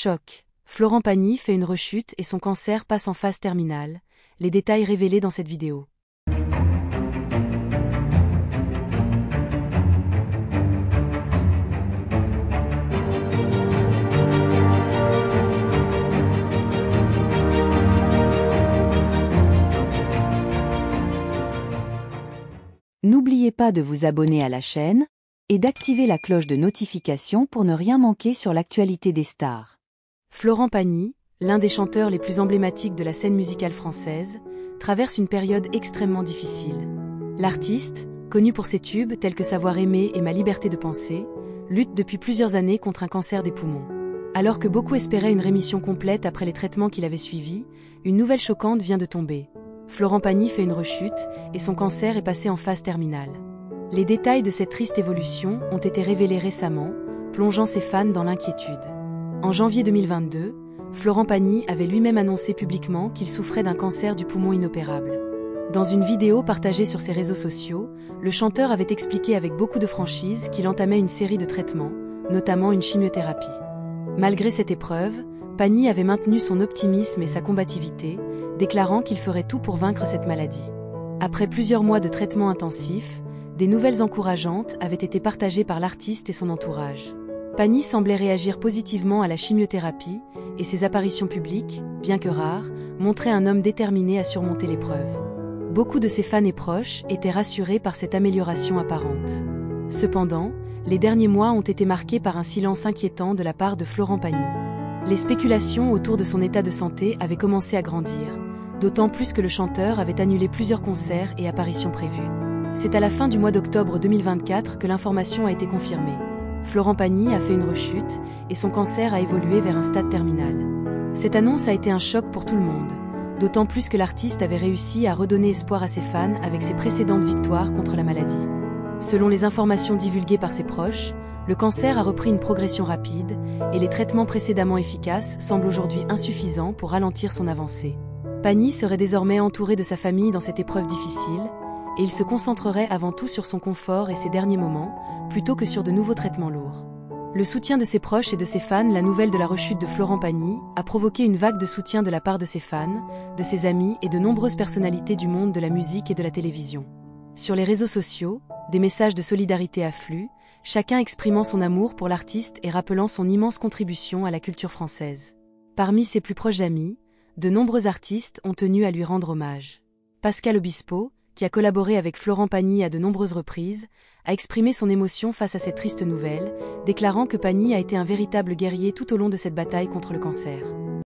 Choc. Florent Pagny fait une rechute et son cancer passe en phase terminale. Les détails révélés dans cette vidéo. N'oubliez pas de vous abonner à la chaîne et d'activer la cloche de notification pour ne rien manquer sur l'actualité des stars. Florent Pagny, l'un des chanteurs les plus emblématiques de la scène musicale française, traverse une période extrêmement difficile. L'artiste, connu pour ses tubes tels que Savoir aimer et Ma liberté de penser, lutte depuis plusieurs années contre un cancer des poumons. Alors que beaucoup espéraient une rémission complète après les traitements qu'il avait suivis, une nouvelle choquante vient de tomber. Florent Pagny fait une rechute et son cancer est passé en phase terminale. Les détails de cette triste évolution ont été révélés récemment, plongeant ses fans dans l'inquiétude. En janvier 2022, Florent Pagny avait lui-même annoncé publiquement qu'il souffrait d'un cancer du poumon inopérable. Dans une vidéo partagée sur ses réseaux sociaux, le chanteur avait expliqué avec beaucoup de franchise qu'il entamait une série de traitements, notamment une chimiothérapie. Malgré cette épreuve, Pagny avait maintenu son optimisme et sa combativité, déclarant qu'il ferait tout pour vaincre cette maladie. Après plusieurs mois de traitements intensifs, des nouvelles encourageantes avaient été partagées par l'artiste et son entourage. Pagny semblait réagir positivement à la chimiothérapie, et ses apparitions publiques, bien que rares, montraient un homme déterminé à surmonter l'épreuve. Beaucoup de ses fans et proches étaient rassurés par cette amélioration apparente. Cependant, les derniers mois ont été marqués par un silence inquiétant de la part de Florent Pagny. Les spéculations autour de son état de santé avaient commencé à grandir, d'autant plus que le chanteur avait annulé plusieurs concerts et apparitions prévues. C'est à la fin du mois d'octobre 2024 que l'information a été confirmée. Florent Pagny a fait une rechute et son cancer a évolué vers un stade terminal. Cette annonce a été un choc pour tout le monde, d'autant plus que l'artiste avait réussi à redonner espoir à ses fans avec ses précédentes victoires contre la maladie. Selon les informations divulguées par ses proches, le cancer a repris une progression rapide et les traitements précédemment efficaces semblent aujourd'hui insuffisants pour ralentir son avancée. Pagny serait désormais entouré de sa famille dans cette épreuve difficile et il se concentrerait avant tout sur son confort et ses derniers moments, plutôt que sur de nouveaux traitements lourds. Le soutien de ses proches et de ses fans, la nouvelle de la rechute de Florent Pagny, a provoqué une vague de soutien de la part de ses fans, de ses amis et de nombreuses personnalités du monde de la musique et de la télévision. Sur les réseaux sociaux, des messages de solidarité affluent, chacun exprimant son amour pour l'artiste et rappelant son immense contribution à la culture française. Parmi ses plus proches amis, de nombreux artistes ont tenu à lui rendre hommage. Pascal Obispo, qui a collaboré avec Florent Pagny à de nombreuses reprises, a exprimé son émotion face à cette triste nouvelle, déclarant que Pagny a été un véritable guerrier tout au long de cette bataille contre le cancer.